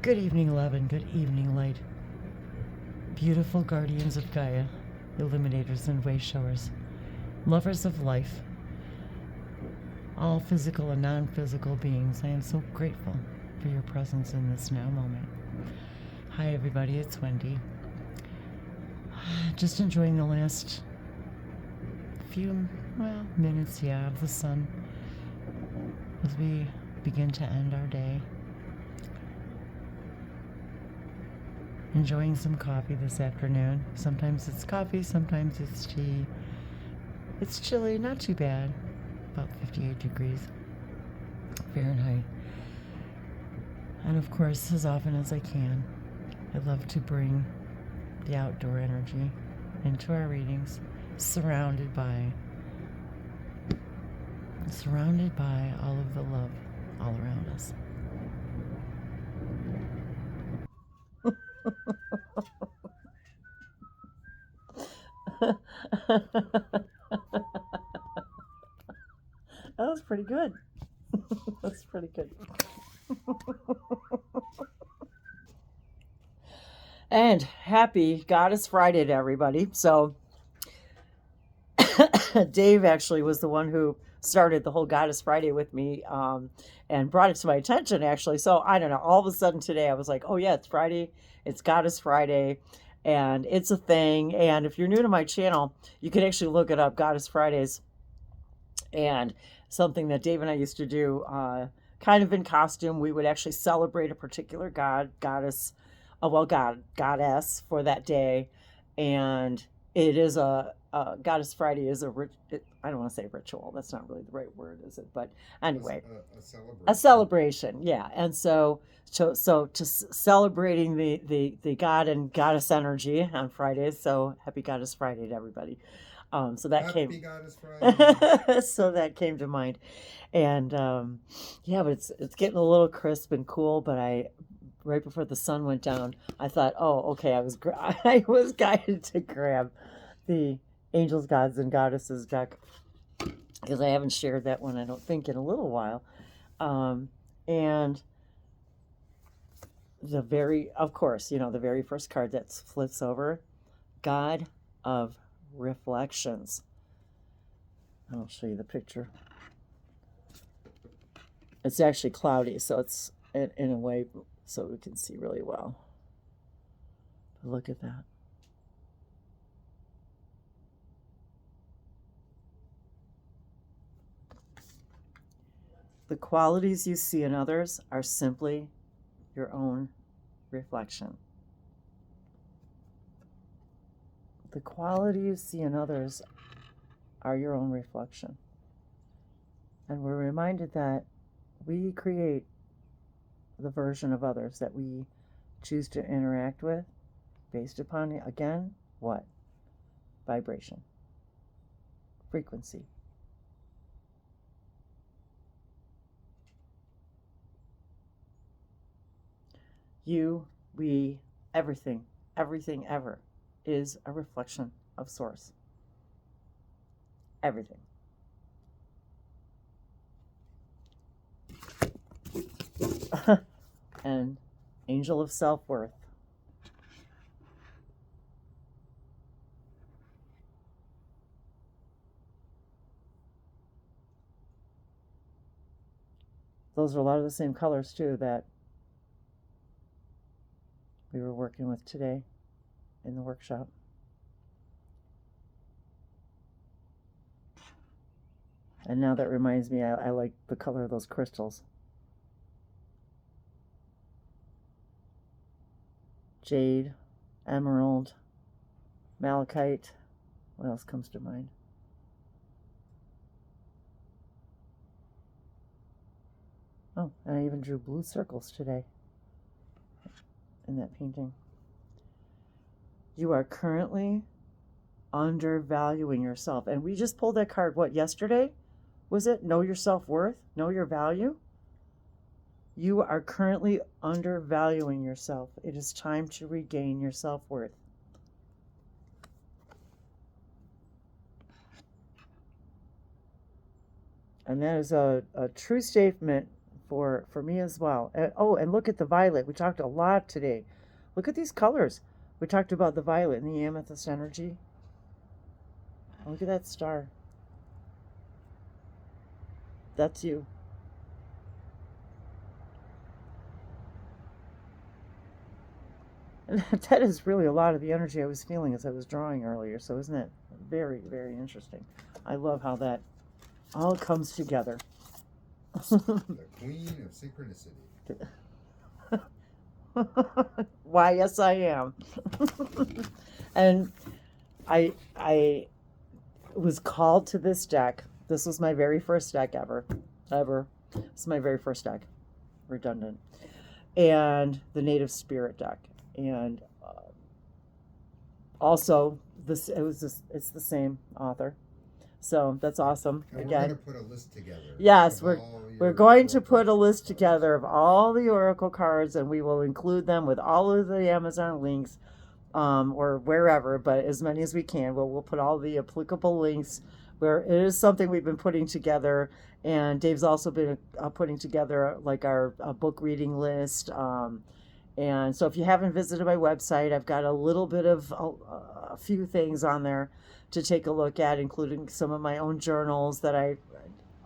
Good evening, love, and good evening, light. Beautiful guardians of Gaia, illuminators and way showers, lovers of life, all physical and non-physical beings. I am so grateful for your presence in this now moment. Hi, everybody. It's Wendy. Just enjoying the last few, minutes, of the sun as we begin to end our day. Enjoying some coffee this afternoon. Sometimes it's coffee, sometimes it's tea. It's chilly, not too bad. About 58 degrees Fahrenheit. And of course, as often as I can, I love to bring the outdoor energy into our readings, surrounded by all of the love all around us. That was pretty good. That's pretty good. And happy Goddess Friday to everybody. So Dave actually was the one who started the whole Goddess Friday with me, and brought it to my attention, actually. So I don't know, all of a sudden today I was like, oh yeah, it's Friday, it's Goddess Friday, and it's a thing. And if you're new to my channel, you can actually look it up, Goddess Fridays, and something that Dave and I used to do, kind of in costume. We would actually celebrate a particular goddess for that day. And it is Goddess Friday is I don't want to say ritual. That's not really the right word, is it? But anyway, a celebration. A celebration, yeah. And so celebrating the God and Goddess energy on Fridays. So happy Goddess Friday to everybody. So that Happy Goddess Friday. So that came to mind. And yeah, but it's getting a little crisp and cool. But right before the sun went down, I thought, oh, okay, I was guided to grab the Angels, Gods, and Goddesses deck, because I haven't shared that one, I don't think, in a little while. And of course, the very first card that flips over, God of Reflections. I'll show you the picture. It's actually cloudy, so it's in a way so we can see really well. But look at that. The qualities you see in others are simply your own reflection. The quality you see in others are your own reflection. And we're reminded that we create the version of others that we choose to interact with based upon, again, what? Vibration. Frequency. You, we, everything ever is a reflection of Source. Everything. And Angel of Self-Worth. Those are a lot of the same colors too that we were working with today in the workshop. And now that reminds me, I like the color of those crystals. Jade, emerald, malachite. What else comes to mind? Oh, and I even drew blue circles today in that painting. You are currently undervaluing yourself. And we just pulled that card, what, yesterday? Was it? Know your self-worth? Know your value? You are currently undervaluing yourself. It is time to regain your self-worth. And that is a true statement for me as well. Oh, and look at the violet. We talked a lot today. Look at these colors. We talked about the violet and the amethyst energy. Look at that star. That's you. And that is really a lot of the energy I was feeling as I was drawing earlier. So isn't it very, very interesting? I love how that all comes together. The queen of synchronicity. Why, yes, I am. And I was called to this deck. This was my very first deck ever. It's my very first deck. Redundant. And the Native Spirit deck. And also it's the same author. So that's awesome. And Again, we're going to put a list together. Yes, of we're all we're your going to oracle put a list cards. together of all the oracle cards, and we will include them with all of the Amazon links, or wherever, but as many as we can. We'll put all the applicable links where it is something we've been putting together, and Dave's also been putting together like our book reading list. And so if you haven't visited my website, I've got a little bit of a few things on there to take a look at, including some of my own journals that I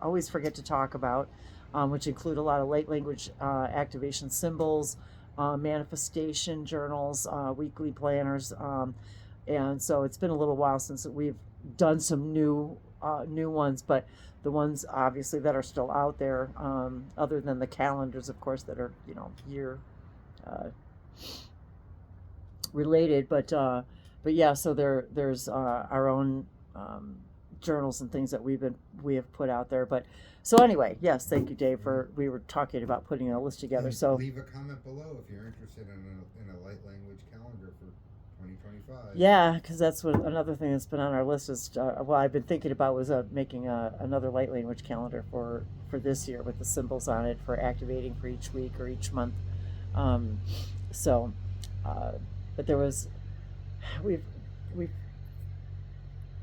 always forget to talk about, which include a lot of light language activation symbols, manifestation journals, weekly planners. And so it's been a little while since we've done some new ones, but the ones obviously that are still out there, other than the calendars, of course, that are, year related, but yeah, so there's our own journals and things that we have put out there. But so anyway, yes, thank you, Dave, for we were talking about putting a list together. And so leave a comment below if you're interested in a light language calendar for 2025. yeah, because that's what another thing that's been on our list is I've been thinking about was making another light language calendar for this year with the symbols on it for activating for each week or each month. So but there was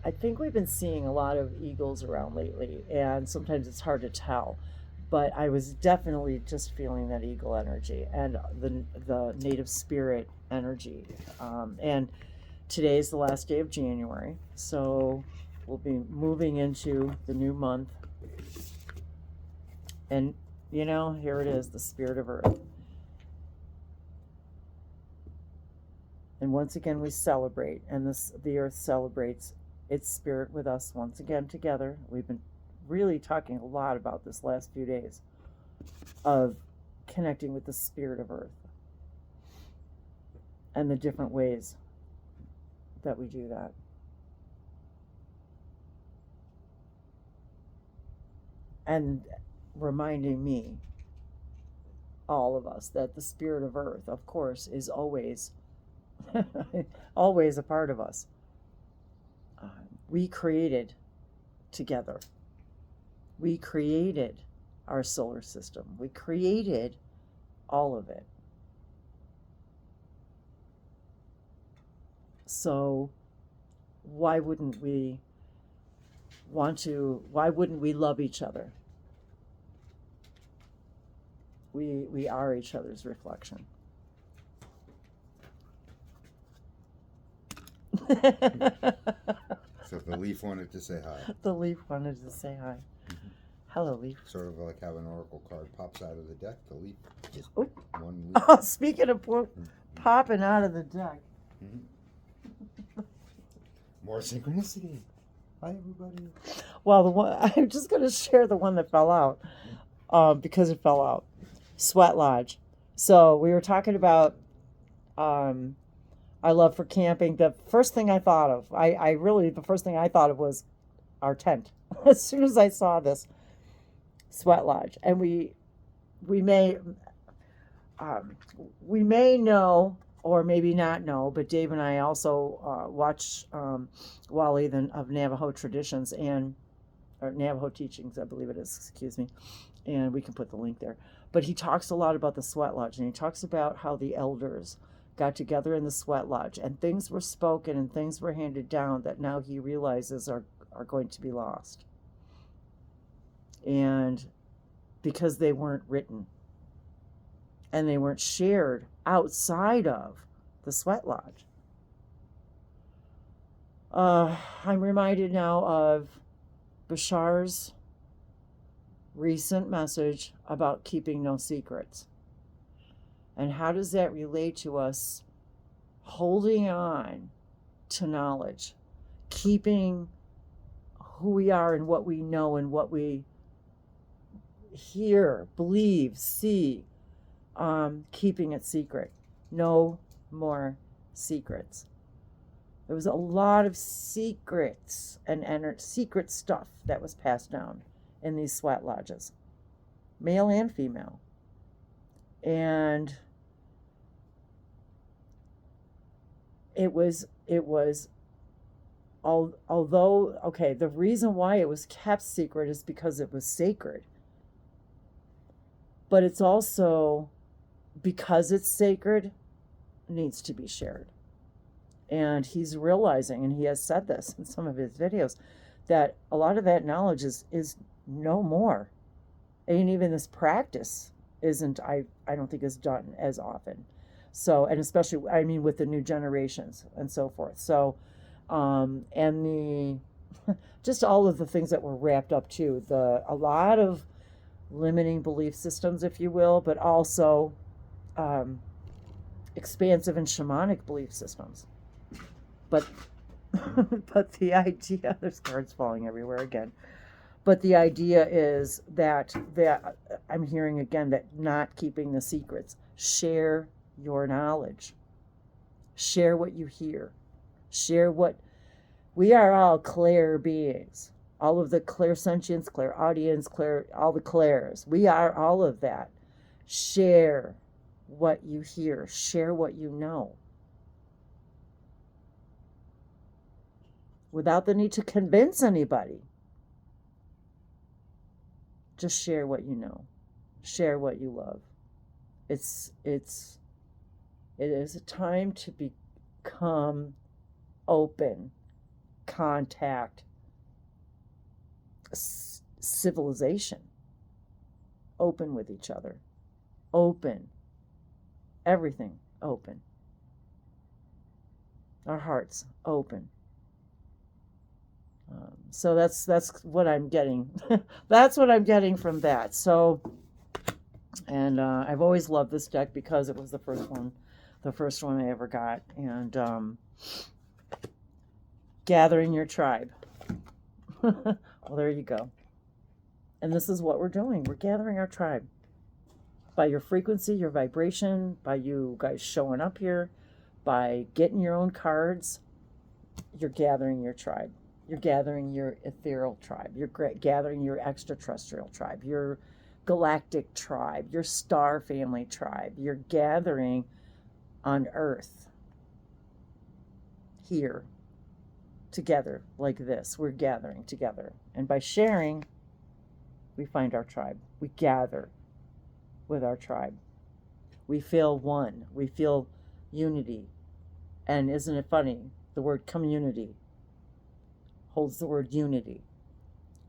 I think we've been seeing a lot of eagles around lately, and sometimes it's hard to tell, but I was definitely just feeling that eagle energy and the native spirit energy. And today's the last day of January, so we'll be moving into the new month, and here it is, the spirit of earth. And once again, we celebrate, and the earth celebrates its spirit with us once again together. We've been really talking a lot about this last few days of connecting with the spirit of earth and the different ways that we do that. And reminding me, all of us, that the spirit of earth, of course, is always always a part of us. We created together. We created our solar system. We created all of it. So why wouldn't we love each other? We are each other's reflection. So the leaf wanted to say hi. The leaf wanted to say hi. Mm-hmm. Hello, leaf. Sort of like how an oracle card pops out of the deck. The leaf, just Oh. one leaf. Oh, speaking of popping out of the deck. Mm-hmm. More synchronicity. Hi, everybody. Well, I'm just going to share the one that fell out, because it fell out. Sweat Lodge. So we were talking about our love for camping. The first thing I thought of, the first thing I thought of was our tent. As soon as I saw this Sweat Lodge, and we may know or maybe not know, but Dave and I also watch Wally of Navajo Traditions or Navajo Teachings, I believe it is. Excuse me, and we can put the link there. But he talks a lot about the Sweat Lodge, and he talks about how the elders got together in the Sweat Lodge, and things were spoken and things were handed down that now he realizes are going to be lost. And because they weren't written and they weren't shared outside of the sweat lodge. I'm reminded now of Bashar's recent message about keeping no secrets. And how does that relate to us holding on to knowledge, keeping who we are and what we know and what we hear, believe, see, keeping it secret. No more secrets. There was a lot of secrets and secret stuff that was passed down in these sweat lodges, male and female. And it was although, okay, the reason why it was kept secret is because it was sacred. But it's also, because it's sacred, needs to be shared. And he's realizing, and he has said this in some of his videos, that a lot of that knowledge is no more. And even this practice isn't, I don't think, is done as often. So, and especially, I mean, with the new generations and so forth. So, and the, just all of the things that were wrapped up too, a lot of limiting belief systems, if you will, but also expansive and shamanic belief systems. But but the idea, there's cards falling everywhere again. But the idea is that I'm hearing again that not keeping the secrets. Share your knowledge. Share what you hear. Share what we are all clair beings. All of the clairsentience, clairaudience, all the clairs. We are all of that. Share what you hear. Share what you know. Without the need to convince anybody. Just share what you know. Share what you love. It is a time to become open, contact, civilization, open with each other, open, everything open, our hearts open. So that's what I'm getting. That's what I'm getting from that. So, and I've always loved this deck because it was the first one I ever got. And gathering your tribe. Well, there you go. And this is what we're doing. We're gathering our tribe by your frequency, your vibration, by you guys showing up here, by getting your own cards. You're gathering your tribe. You're gathering your ethereal tribe. You're gathering your extraterrestrial tribe, your galactic tribe, your star family tribe. You're gathering on Earth here together like this. We're gathering together. And by sharing, we find our tribe. We gather with our tribe. We feel one. We feel unity. And isn't it funny? The word community holds the word unity.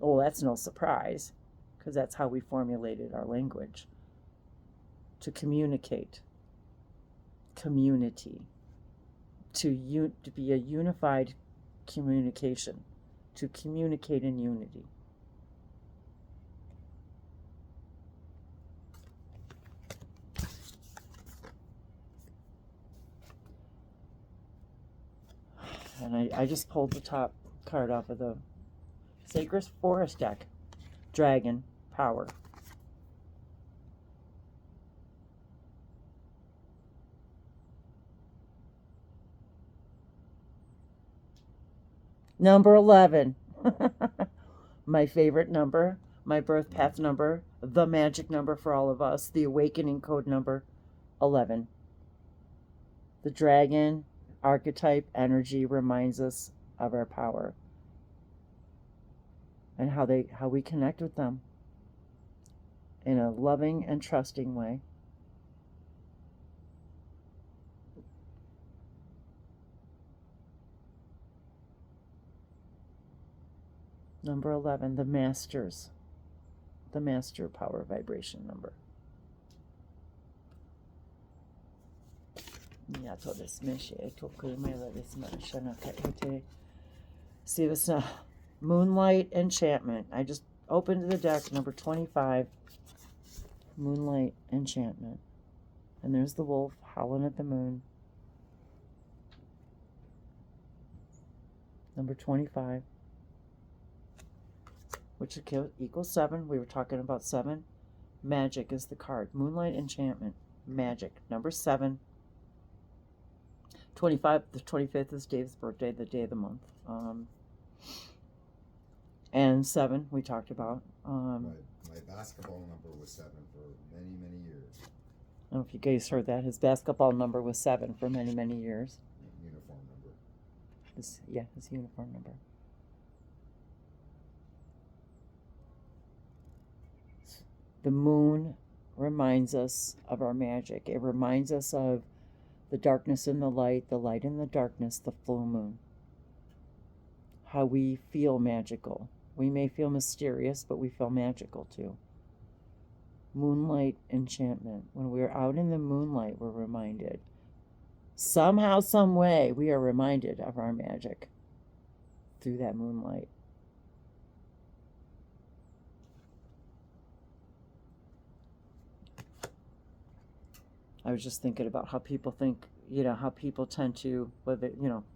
Oh, that's no surprise, because that's how we formulated our language. To communicate. Community. To be a unified communication. To communicate in unity. And I just pulled the top card off of the Sacred Forest deck. Dragon Power. Number 11. My favorite number, my birth path number, the magic number for all of us, the awakening code number 11. The dragon archetype energy reminds us of our power and how we connect with them in a loving and trusting way. Number 11, the masters. the master power vibration number. Ja, to da smeši, toliko imela da smeša na kaj. See this now. Moonlight Enchantment. I just opened the deck, number 25. Moonlight Enchantment. And there's the wolf howling at the moon. Number 25. Which equals 7. We were talking about 7. Magic is the card. Moonlight Enchantment. Magic. Number 7. 25. The 25th is Dave's birthday, the day of the month. And 7 we talked about. My basketball number was 7 for many, many years. I don't know if you guys heard that. His basketball number was 7 for many, many years. Uniform number. His uniform number. The moon reminds us of our magic. It reminds us of the darkness and the light and the darkness, the full moon. How we feel magical. We may feel mysterious, but we feel magical too. Moonlight enchantment. When we're out in the moonlight, we're reminded. Somehow, some way, we are reminded of our magic through that moonlight. I was just thinking about how people think, how people tend to,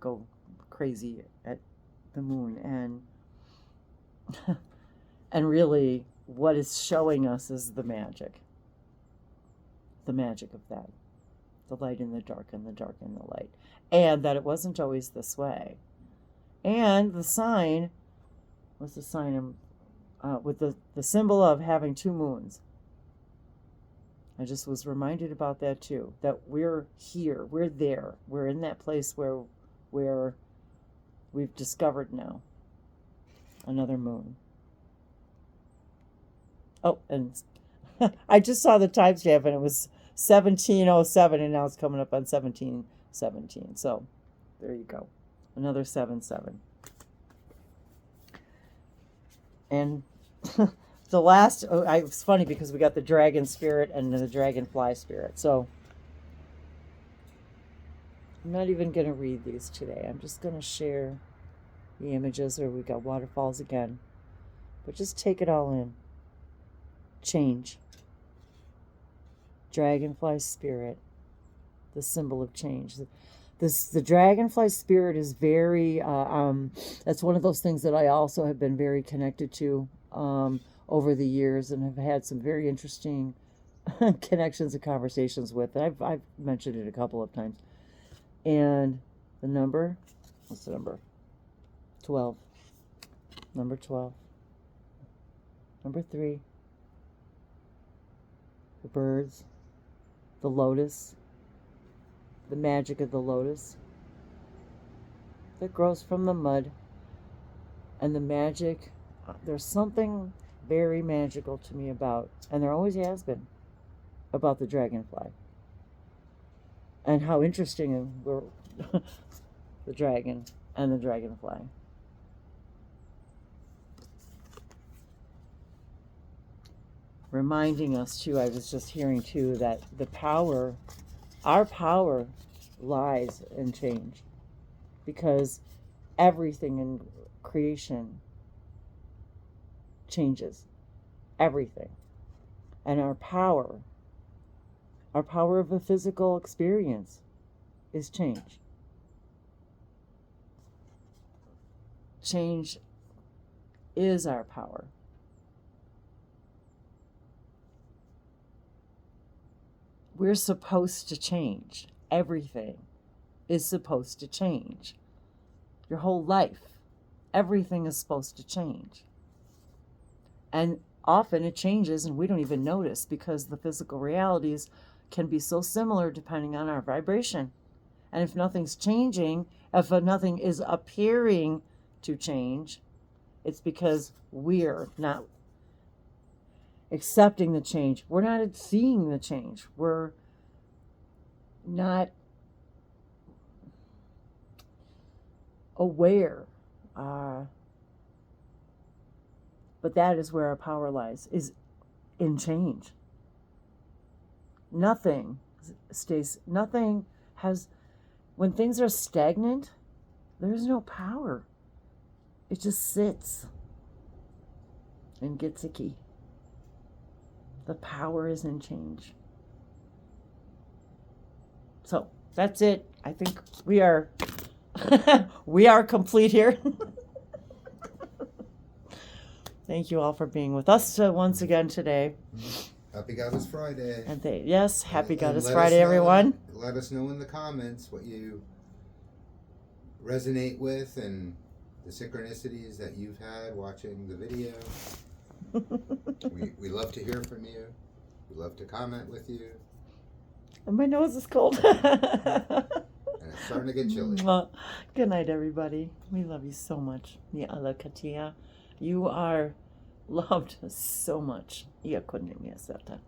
go crazy at the moon. And really, what it's showing us is the magic. The magic of that. The light and the dark and the dark and the light. And that it wasn't always this way. And the sign, what's the sign? With the symbol of having 2 moons. I just was reminded about that too. That we're here. We're there. We're in that place where we've discovered now another moon. Oh, and I just saw the timestamp and it was 1707 and now it's coming up on 1717. So there you go. Another 7-7. And the last, it's funny because we got the dragon spirit and the dragonfly spirit. So I'm not even going to read these today. I'm just going to share the images, or we got waterfalls again. But just take it all in. Change. Dragonfly spirit. The symbol of change. The dragonfly spirit is very, that's one of those things that I also have been very connected to over the years and have had some very interesting connections and conversations with. I've mentioned it a couple of times. And the number, what's the number? 12. Number 12. Number 3. The birds. The lotus. The magic of the lotus that grows from the mud. And the magic, there's something very magical to me about, and there always has been, about the dragonfly. And how interesting were the dragon and the dragonfly. Reminding us too, I was just hearing too, that our power lies in change. Because everything in creation changes. Everything. And our power of a physical experience is change. Change is our power. We're supposed to change. Everything is supposed to change. Your whole life, everything is supposed to change. And often it changes and we don't even notice because the physical realities can be so similar depending on our vibration. And if nothing's changing, if nothing is appearing to change, it's because we're not accepting the change. We're not seeing the change. We're not aware. But that is where our power lies, is in change. Nothing stays, nothing has, when things are stagnant, there's no power. It just sits and gets icky. The power is in change. So that's it. I think we are we are complete here. Thank you all for being with us once again today. Happy Goddess Friday. And yes, happy And Goddess let us Friday, know everyone. Let us know in the comments what you resonate with and the synchronicities that you've had watching the video. we love to hear from you. We love to comment with you. And my nose is cold. And it's starting to get chilly. Well, good night, everybody. We love you so much. Ya Allah Katia. You are loved so much. Ya couldn't miss that.